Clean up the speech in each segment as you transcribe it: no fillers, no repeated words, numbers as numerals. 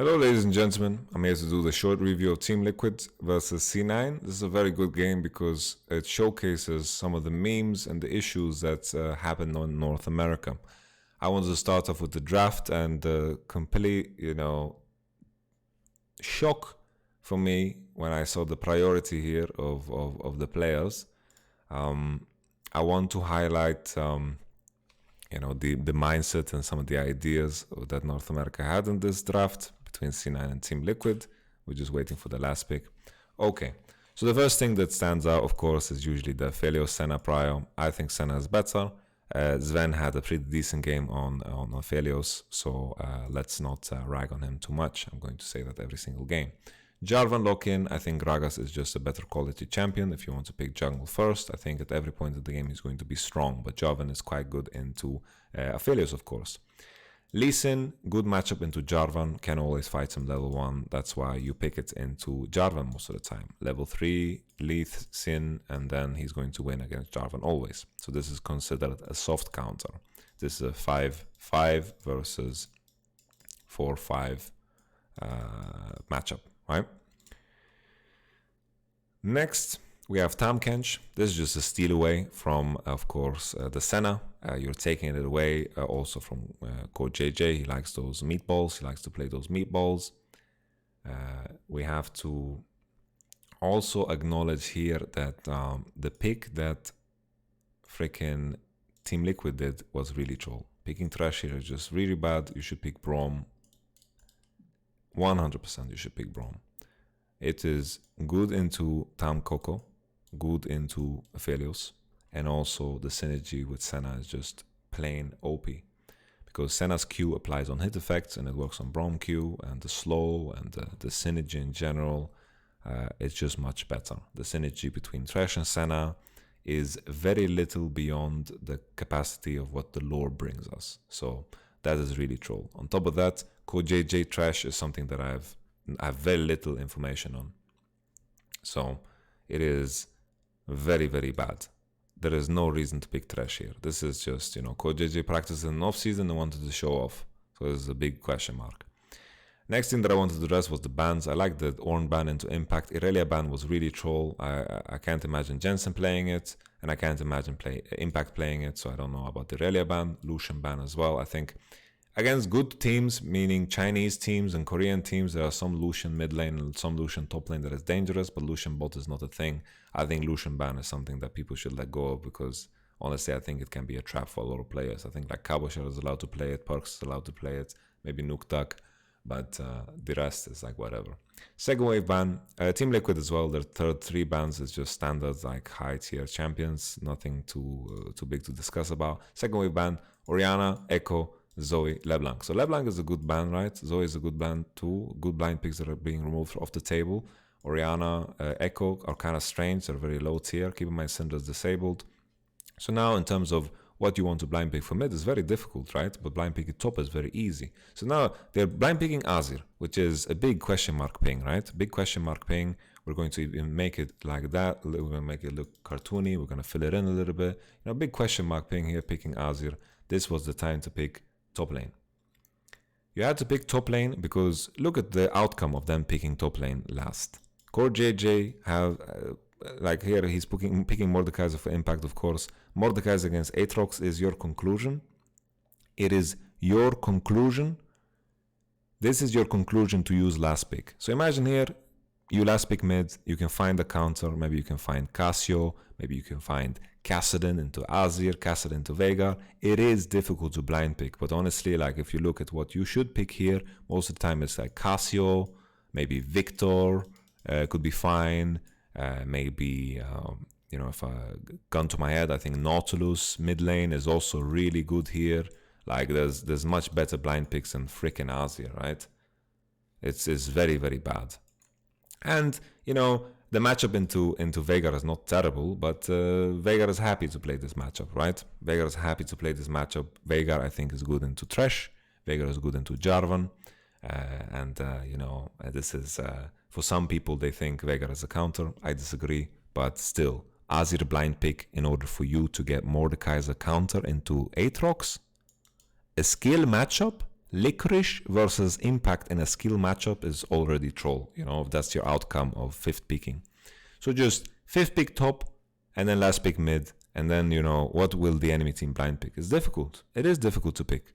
Hello ladies and gentlemen, I'm here to do the short review of Team Liquid versus C9. This is a very good game because it showcases some of the memes and the issues that happened on North America. I wanted to start off with the draft and the complete, shock for me when I saw the priority here of the players. I want to highlight the mindset and some of the ideas that North America had in this draft between C9 and Team Liquid. We're just waiting for the last pick. Okay, so the first thing that stands out, of course, is usually the Aphelios Senna prio. I think Senna is better. Sven had a pretty decent game on Aphelios, so let's not rag on him too much. I'm going to say that every single game. Jarvan lock-in, I think Gragas is just a better quality champion. If you want to pick jungle first, I think at every point of the game he's going to be strong, but Jarvan is quite good into Aphelios, of course. Lee Sin, good matchup into Jarvan, can always fight him level 1, that's why you pick it into Jarvan most of the time. Level 3, Leith, Sin, and then he's going to win against Jarvan always. So this is considered a soft counter. This is a 5-5 versus 4-5 matchup, right? Next, we have Tamkench. This is just a steal away from, of course, the Senna. You're taking it away also from Code JJ. He likes those meatballs. He likes to play those meatballs. We have to also acknowledge here that the pick that freaking Team Liquid did was really troll. Picking Trash here is just really bad. You should pick Braum. 100% you should pick Braum. It is good into Tam Coco, good into Aphelios, and also the synergy with Senna is just plain OP. Because Senna's Q applies on hit effects and it works on Braum Q, and the slow and the synergy in general, it's just much better. The synergy between Thresh and Senna is very little beyond the capacity of what the lore brings us. So that is really troll. On top of that, Code JJ Trash is something that I have very little information on. So it is very, very bad. There is no reason to pick Trash here. This is just, Code JJ practiced in off season and wanted to show off. So this is a big question mark. Next thing that I wanted to address was the bans. I like the Ornn ban into Impact. Irelia ban was really troll. I can't imagine Jensen playing it, and I can't imagine Impact playing it, so I don't know about the Irelia ban. Lucian ban as well. I think against good teams, meaning Chinese teams and Korean teams, there are some Lucian mid lane and some Lucian top lane that is dangerous, but Lucian bot is not a thing. I think Lucian ban is something that people should let go of because honestly, I think it can be a trap for a lot of players. I think like Cabochard is allowed to play it, Perks is allowed to play it, maybe Nuktak, but the rest is like whatever. Second wave ban, Team Liquid as well. Their third 3 bans is just standard like high tier champions, nothing too big to discuss about. Second wave ban, Orianna, Echo, Zoe, LeBlanc. So LeBlanc is a good ban, right? Zoe is a good ban too. Good blind picks that are being removed off the table. Orianna, Echo are kind of strange. They're very low tier. Keep in mind Syndra's disabled. So now in terms of what you want to blind pick for mid is very difficult, right? But blind picking top is very easy. So now they're blind picking Azir, which is a big question mark ping, right? Big question mark ping. We're going to even make it like that. We're going to make it look cartoony. We're going to fill it in a little bit. Big question mark ping here, picking Azir. This was the time to pick top lane. You had to pick top lane because look at the outcome of them picking top lane last. Core JJ have, like here, he's picking Mordekaiser for Impact, of course. Mordekaiser against Aatrox is your conclusion. It is your conclusion. This is your conclusion to use last pick. So imagine here, you last pick mid, you can find a counter, maybe you can find Cassio, maybe you can find Kassadin into Azir, Kassadin into Veigar. It is difficult to blind pick, but honestly, like if you look at what you should pick here, most of the time it's like Cassio, maybe Victor, could be fine. Maybe, if a gun to my head, I think Nautilus mid lane is also really good here. Like there's much better blind picks than freaking Azir, right? It's very, very bad. And, the matchup into Veigar is not terrible, but Veigar is happy to play this matchup, right? Veigar is happy to play this matchup. Veigar, I think, is good into Thresh. Veigar is good into Jarvan. This is, for some people, they think Veigar is a counter. I disagree, but still, Azir blind pick in order for you to get Mordekaiser counter into Aatrox. A skill matchup? Licorice versus Impact in a skill matchup is already troll, you know, if that's your outcome of 5th picking. So just 5th pick top, and then last pick mid, and then, you know, what will the enemy team blind pick? It's difficult. It is difficult to pick.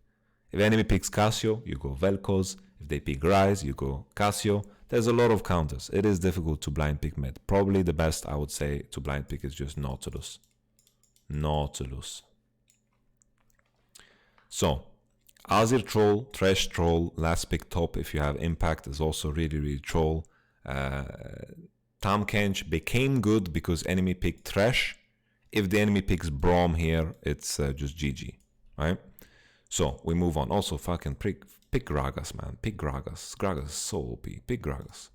If enemy picks Casio, you go Vel'Koz. If they pick Rise, you go Casio. There's a lot of counters. It is difficult to blind pick mid. Probably the best, I would say, to blind pick is just Nautilus. Nautilus. So, Azir troll, Thresh troll, last pick top if you have Impact is also really, really troll. Tahm became good because enemy picked Thresh. If the enemy picks Braum here, it's just GG, right? So we move on. Also, fucking pick Gragas, man. Pick Gragas. Gragas is so OP. Pick Gragas.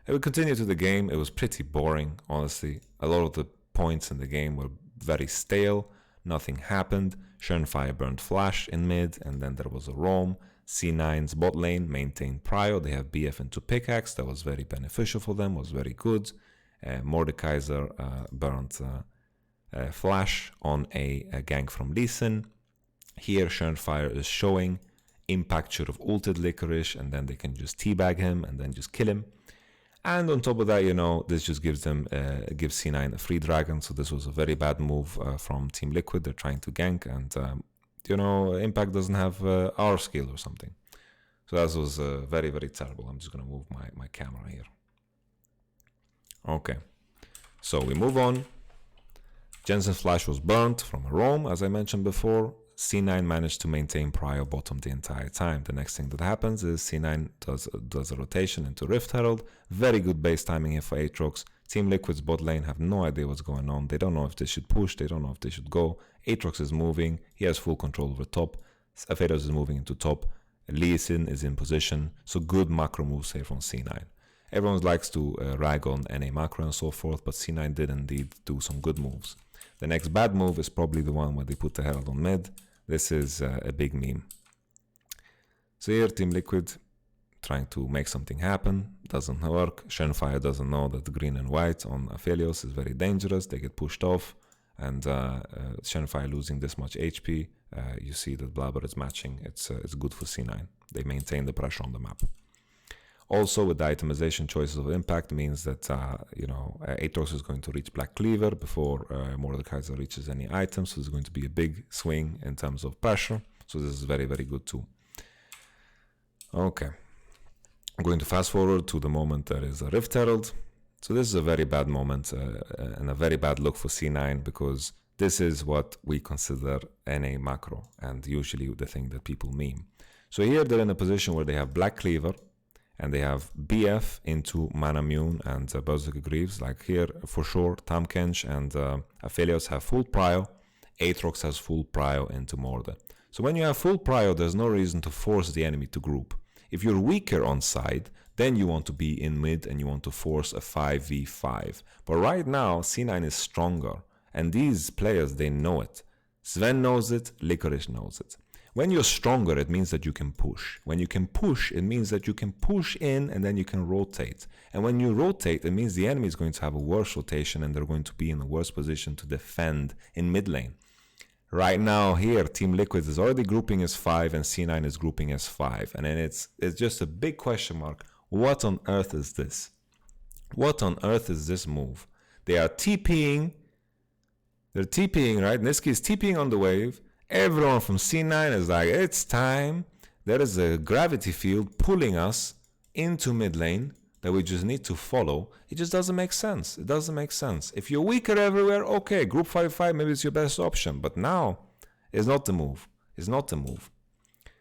And we continue to the game. It was pretty boring, honestly. A lot of the points in the game were very stale. Nothing happened. Shenfire burned Flash in mid, and then there was a roam. C9's bot lane maintained Prio. They have BF into Pickaxe. That was very beneficial for them, was very good. Mordekaiser burned Flash on a gank from Lee Sin. Here, Shenfire is showing Impact should have ulted Licorice, and then they can just teabag him and then just kill him. And on top of that, you know, this just gives them gives C9 a free dragon. So this was a very bad move from Team Liquid. They're trying to gank, and you know, Impact doesn't have our skill or something. So that was very, very terrible. I'm just gonna move my camera here. Okay, so we move on. Jensen's Flash was burnt from a roam, as I mentioned before. C9 managed to maintain Prio bottom the entire time. The next thing that happens is C9 does a rotation into Rift Herald. Very good base timing here for Aatrox. Team Liquid's bot lane have no idea what's going on. They don't know if they should push. They don't know if they should go. Aatrox is moving. He has full control over top. Apharos is moving into top. Lee Sin is in position. So good macro moves here from C9. Everyone likes to rag on NA macro and so forth, but C9 did indeed do some good moves. The next bad move is probably the one where they put the Herald on mid. This is a big meme. So here, Team Liquid trying to make something happen. Doesn't work. Shenfire doesn't know that the green and white on Aphelios is very dangerous. They get pushed off. And Shenfire losing this much HP. You see that Blabber is matching. It's good for C9. They maintain the pressure on the map. Also, with the itemization choices of Impact means that, you know, Aatrox is going to reach Black Cleaver before Mordekaiser reaches any items. So there's going to be a big swing in terms of pressure. So this is very, very good too. Okay. I'm going to fast forward to the moment there is a Rift Herald. So this is a very bad moment and a very bad look for C9 because this is what we consider NA macro and usually the thing that people meme. So here they're in a position where they have Black Cleaver, and they have BF into Manamune and Berserker Greaves. Like here, for sure, Tahm and Aphelios have full prio. Aatrox has full prio into Morde. So when you have full prio, there's no reason to force the enemy to group. If you're weaker on side, then you want to be in mid and you want to force a 5v5. But right now, C9 is stronger. And these players, they know it. Sven knows it, Licorice knows it. When you're stronger, it means that you can push. When you can push, it means that you can push in and then you can rotate. And when you rotate, it means the enemy is going to have a worse rotation and they're going to be in a worse position to defend in mid lane. Right now here, Team Liquid is already grouping as 5 and C9 is grouping as 5. And then it's just a big question mark. What on earth is this? What on earth is this move? They are TPing. They're TPing, right? Niski is TPing on the wave. Everyone from C9 is like, it's time. There is a gravity field pulling us into mid lane that we just need to follow. It just doesn't make sense. It doesn't make sense. If you're weaker everywhere, okay, group 5-5, maybe it's your best option. But now, it's not the move. It's not the move.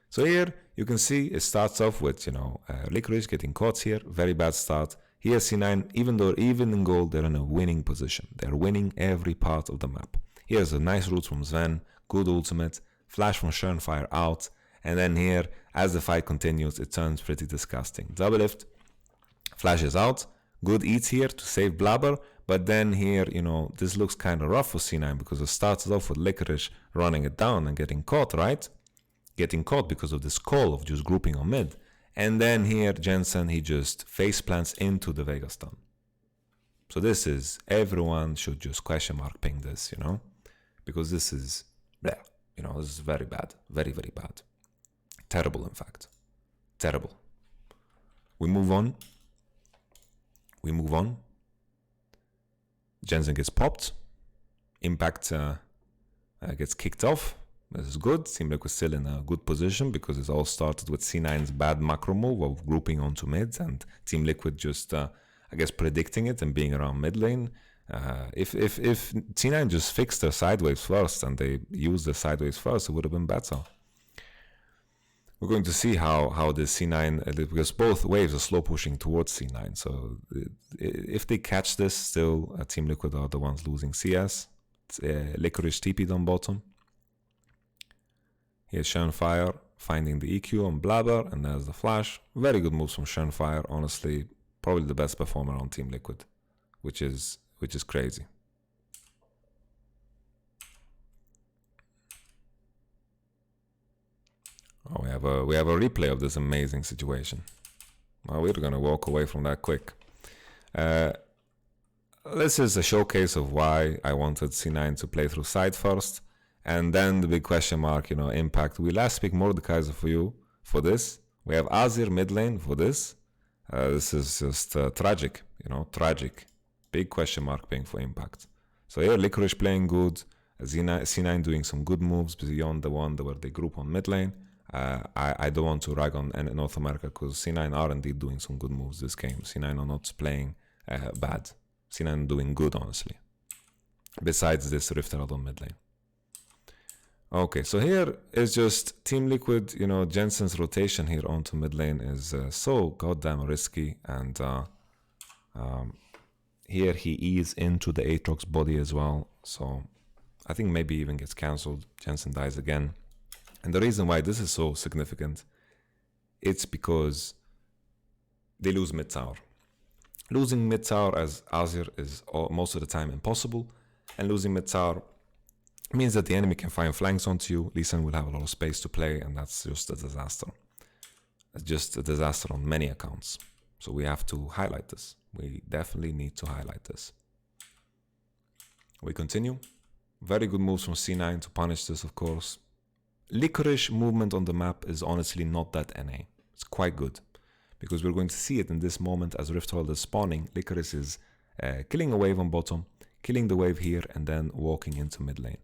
So here, you can see it starts off with, you know, Licorice getting caught here. Very bad start. Here, C9, even though even in gold, they're in a winning position. They're winning every part of the map. Here's a nice route from Sven. Good ultimate, flash from Shenfire out, and then here, as the fight continues, it turns pretty disgusting. Double lift, flashes out, good eats here to save Blabber, but then here, you know, this looks kind of rough for C9 because it starts off with Licorice running it down and getting caught, right? Getting caught because of this call of just grouping on mid. And then here, Jensen, he just face plants into the Vega stun. So this is, everyone should just question mark ping this, you know, because this is, you know, this is very bad, very, very bad. Terrible, in fact. Terrible. We move on. Jensen gets popped. Impact gets kicked off. This is good. Team Liquid still in a good position because it all started with C9's bad macro move of grouping onto mid, and Team Liquid just, I guess, predicting it and being around mid lane. If C9 just fixed their sideways first and they used the sideways first, it would have been better. We're going to see how this C9, because both waves are slow pushing towards C9. So if they catch this, still Team Liquid are the ones losing CS. Licorice TP'd on bottom. Here's Shenfire finding the EQ on Blabber, and there's the flash. Very good moves from Shenfire. Honestly, probably the best performer on Team Liquid, which is crazy. Oh, we have a replay of this amazing situation. Well, we're gonna walk away from that quick. This is a showcase of why I wanted C9 to play through side first, and then the big question mark, impact. We last pick Mordekaiser for you for this. We have Azir mid lane for this. This is just tragic, tragic. Big question mark playing for impact. So here, Licorice playing good. C9 doing some good moves beyond the one where they group on mid lane. I don't want to rag on North America because C9 are indeed doing some good moves this game. C9 are not playing bad. C9 doing good, honestly. Besides this Rift Herald on mid lane. Okay, so here is just Team Liquid, Jensen's rotation here onto mid lane is so goddamn risky, and here he ease into the Aatrox body as well, so I think maybe even gets cancelled. Jensen dies again. And the reason why this is so significant, it's because they lose mid tower. Losing mid tower as Azir is most of the time impossible, and losing mid tower means that the enemy can find flanks onto you. Lee Sin will have a lot of space to play, and that's just a disaster. It's just a disaster on many accounts. So we have to highlight this. We definitely need to highlight this. We continue. Very good moves from C9 to punish this, of course. Licorice movement on the map is honestly not that NA. It's quite good, because we're going to see it in this moment as Rift Herald is spawning. Licorice is killing a wave on bottom, killing the wave here, and then walking into mid lane.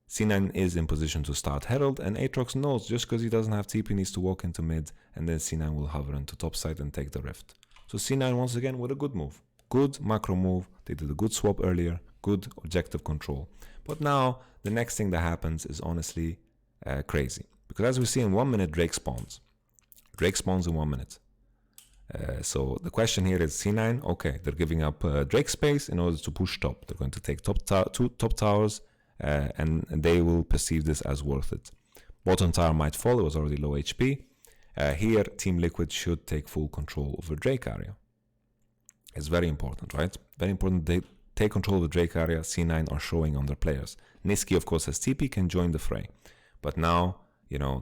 C9 is in position to start Herald, and Aatrox knows just because he doesn't have TP, needs to walk into mid, and then C9 will hover into top side and take the Rift. So C9 once again with a good move. Good macro move. They did a good swap earlier. Good objective control. But now the next thing that happens is honestly crazy. Because as we see in 1 minute, Drake spawns. Drake spawns in 1 minute. So the question here is C9, okay, they're giving up Drake space in order to push top. They're going to take two top towers, and they will perceive this as worth it. Bottom tower might fall, it was already low HP. Here, Team Liquid should take full control of the Drake area. It's very important, right? Very important they take control of the Drake area. C9 are showing on their players. Niski, of course, has TP, can join the fray. But now,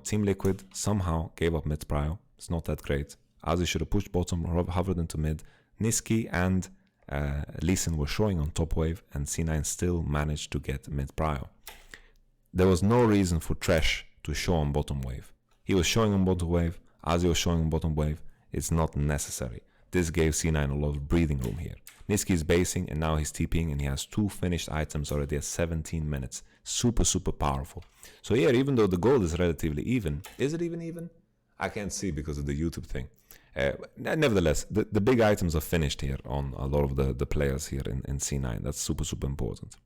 Team Liquid somehow gave up mid prio. It's not that great. Azir should have pushed bottom, hovered into mid. Niski and Lee Sin were showing on top wave, and C9 still managed to get mid prio. There was no reason for Trash to show on bottom wave. He was showing on bottom wave. Azir was showing on bottom wave. It's not necessary. This gave C9 a lot of breathing room here. Niski is basing, and now he's TPing, and he has 2 finished items already at 17 minutes. Super, super powerful. So here, even though the gold is relatively even, is it even? I can't see because of the YouTube thing. Nevertheless, the big items are finished here on a lot of the players here in C9. That's super, super important.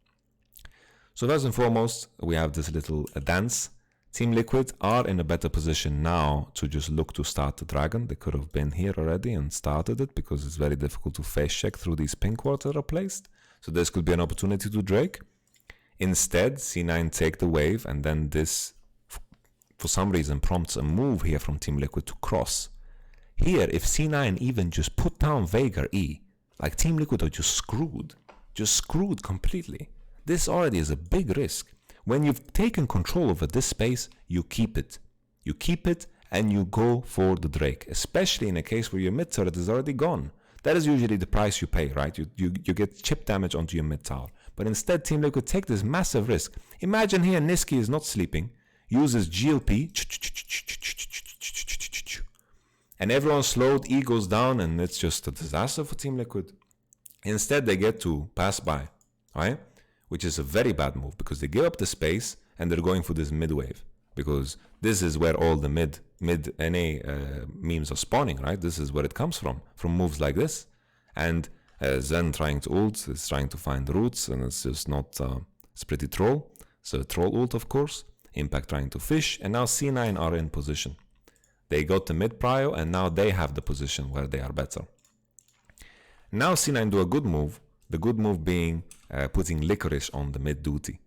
So first and foremost, we have this little dance. Team Liquid are in a better position now to just look to start the dragon. They could have been here already and started it, because it's very difficult to face check through these pink wards that are placed. So this could be an opportunity to Drake. Instead, C9 take the wave, and then this, for some reason, prompts a move here from Team Liquid to cross. Here, if C9 even just put down Veigar E, like Team Liquid are just screwed completely. This already is a big risk. When you've taken control over this space, you keep it. You keep it and you go for the Drake, especially in a case where your mid turret is already gone. That is usually the price you pay, right? You get chip damage onto your mid tower. But instead, Team Liquid take this massive risk. Imagine here Niski is not sleeping, uses GLP, and everyone's slowed, E goes down, and it's just a disaster for Team Liquid. Instead, they get to pass by, right? Which is a very bad move because they give up the space and they're going for this mid wave, because this is where all the mid NA memes are spawning, right? This is where it comes from moves like this. And Zen trying to ult is trying to find the roots, and it's just not, it's pretty troll. So troll ult, of course. Impact trying to fish, and now C9 are in position. They got the mid prio, and now they have the position where they are better. Now C9 do a good move, the good move being putting Licorice on the mid duty,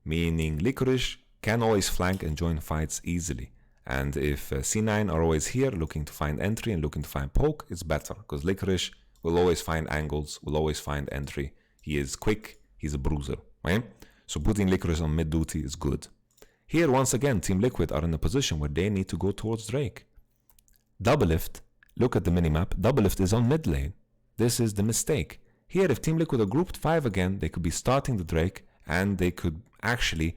meaning Licorice can always flank and join fights easily. And if C9 are always here looking to find entry and looking to find poke, it's better, because Licorice will always find angles, will always find entry. He is quick, he's a bruiser, right? So putting Licorice on mid duty is good. Here, once again, Team Liquid are in a position where they need to go towards Drake. Doublelift, look at the minimap, Doublelift is on mid lane. This is the mistake. Here, if Team Liquid are grouped 5 again, they could be starting the Drake, and they could actually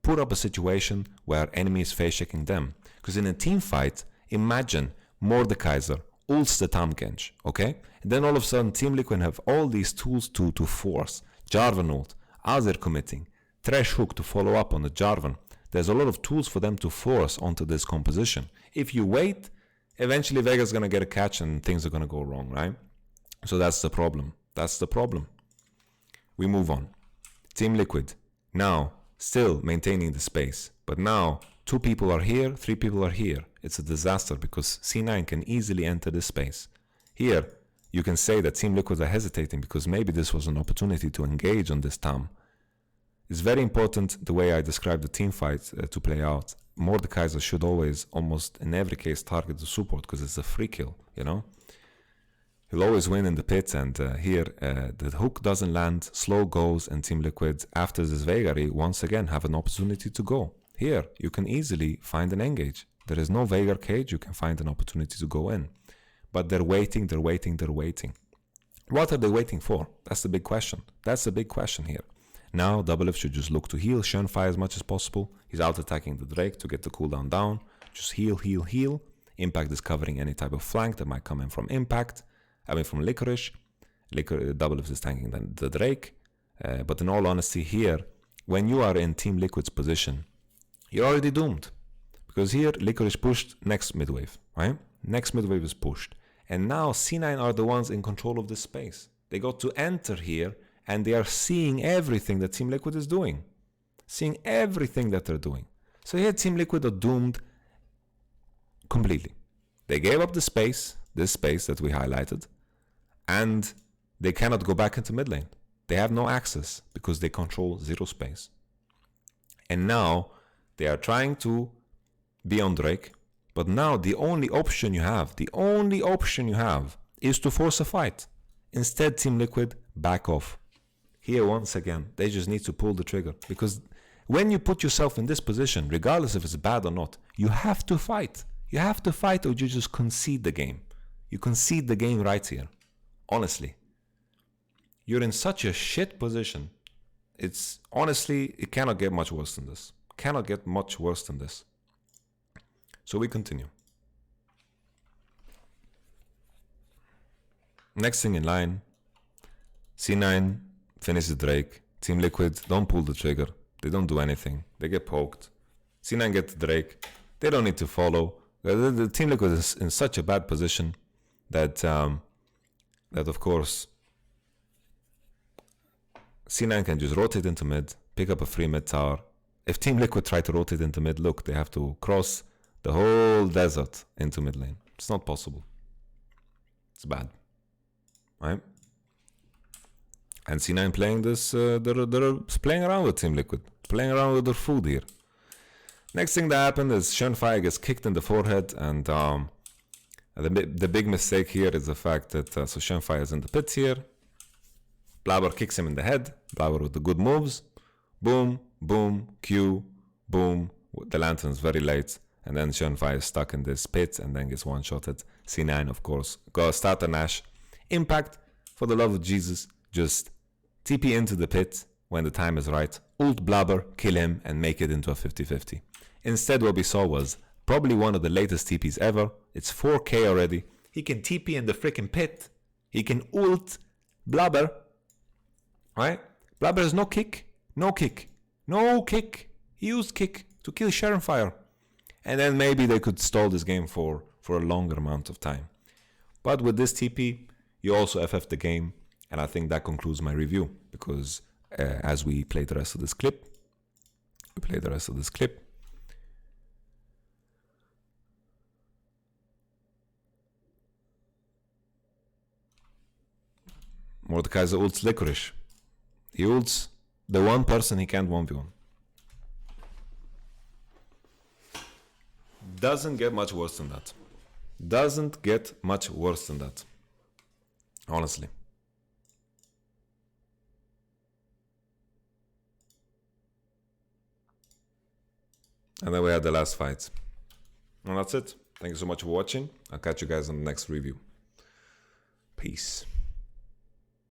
put up a situation where enemy is face checking them. Because in a team fight, imagine Mordekaiser ults the Tamkench, okay? And then all of a sudden, Team Liquid have all these tools to force. Jarvan ult, Azir committing, Thresh hook to follow up on the Jarvan. There's a lot of tools for them to force onto this composition. If you wait, eventually Vega's gonna get a catch and things are gonna go wrong, right? So that's the problem. That's the problem. We move on. Team Liquid, now still maintaining the space, but now 2 people are here, 3 people are here. It's a disaster because C9 can easily enter this space. Here, you can say that Team Liquid are hesitating because maybe this was an opportunity to engage on this Tam. It's very important the way I describe the team fight to play out. Mordekaiser should always, almost in every case, target the support because it's a free kill, you know? He'll always win in the pit, and here the hook doesn't land, slow goes, and Team Liquid, after this Veigar, once again have an opportunity to go. Here, you can easily find an engage. There is no Veigar cage, you can find an opportunity to go in. But they're waiting, they're waiting, they're waiting. What are they waiting for? That's the big question. That's the big question here. Now, Doublelift should just look to heal Shenfire as much as possible. He's out attacking the Drake to get the cooldown down. Just heal, heal, heal. Impact is covering any type of flank that might come in from Impact. I mean from Licorice. Doublelift is tanking the Drake. But in all honesty here, when you are in Team Liquid's position, you're already doomed. Because here, Licorice pushed next midwave, right? Next midwave is pushed. And now C9 are the ones in control of this space. They got to enter here, and they are seeing everything that Team Liquid is doing. Seeing everything that they're doing. So here Team Liquid are doomed completely. They gave up the space, this space that we highlighted, and they cannot go back into mid lane. They have no access because they control 0 space. And now they are trying to be on Drake, but now the only option you have is to force a fight. Instead, Team Liquid back off. Here, once again, they just need to pull the trigger, because when you put yourself in this position, regardless if it's bad or not, you have to fight. You have to fight, or you just concede the game. You concede the game right here. Honestly. You're in such a shit position. It's honestly, it cannot get much worse than this. Cannot get much worse than this. So we continue. Next thing in line, C9 finishes Drake. Team Liquid don't pull the trigger. They don't do anything. They get poked. C9 get the Drake. They don't need to follow. The Team Liquid is in such a bad position that that of course C9 can just rotate into mid, pick up a free mid tower. If Team Liquid try to rotate into mid, look, they have to cross the whole desert into mid lane. It's not possible. It's bad, right? And C9 playing this, they're playing around with Team Liquid, playing around with their food here. Next thing that happened is Shenfire gets kicked in the forehead, and the big mistake here is the fact that so Shenfire is in the pit here. Blabber kicks him in the head. Blabber with the good moves. Boom, boom, Q, boom. The lantern's very late, and then Shenfire is stuck in this pit and then gets one-shotted. C9, of course, go start a Nash. Impact, for the love of Jesus, just TP into the pit when the time is right. Ult Blabber, kill him, and make it into a 50-50. Instead, what we saw was probably one of the latest TPs ever. It's 4k already. He can TP in the freaking pit. He can ult Blabber. Right? Blabber has no kick. No kick. No kick. He used kick to kill Sharon Fire. And then maybe they could stall this game for a longer amount of time. But with this TP, you also FF the game. And I think that concludes my review. Because as we play the rest of this clip, Mordekaiser ults Licorice. He ults the one person he can't 1v1. Doesn't get much worse than that. Doesn't get much worse than that. Honestly. And then we had the last fight. And that's it. Thank you so much for watching. I'll catch you guys on the next review. Peace.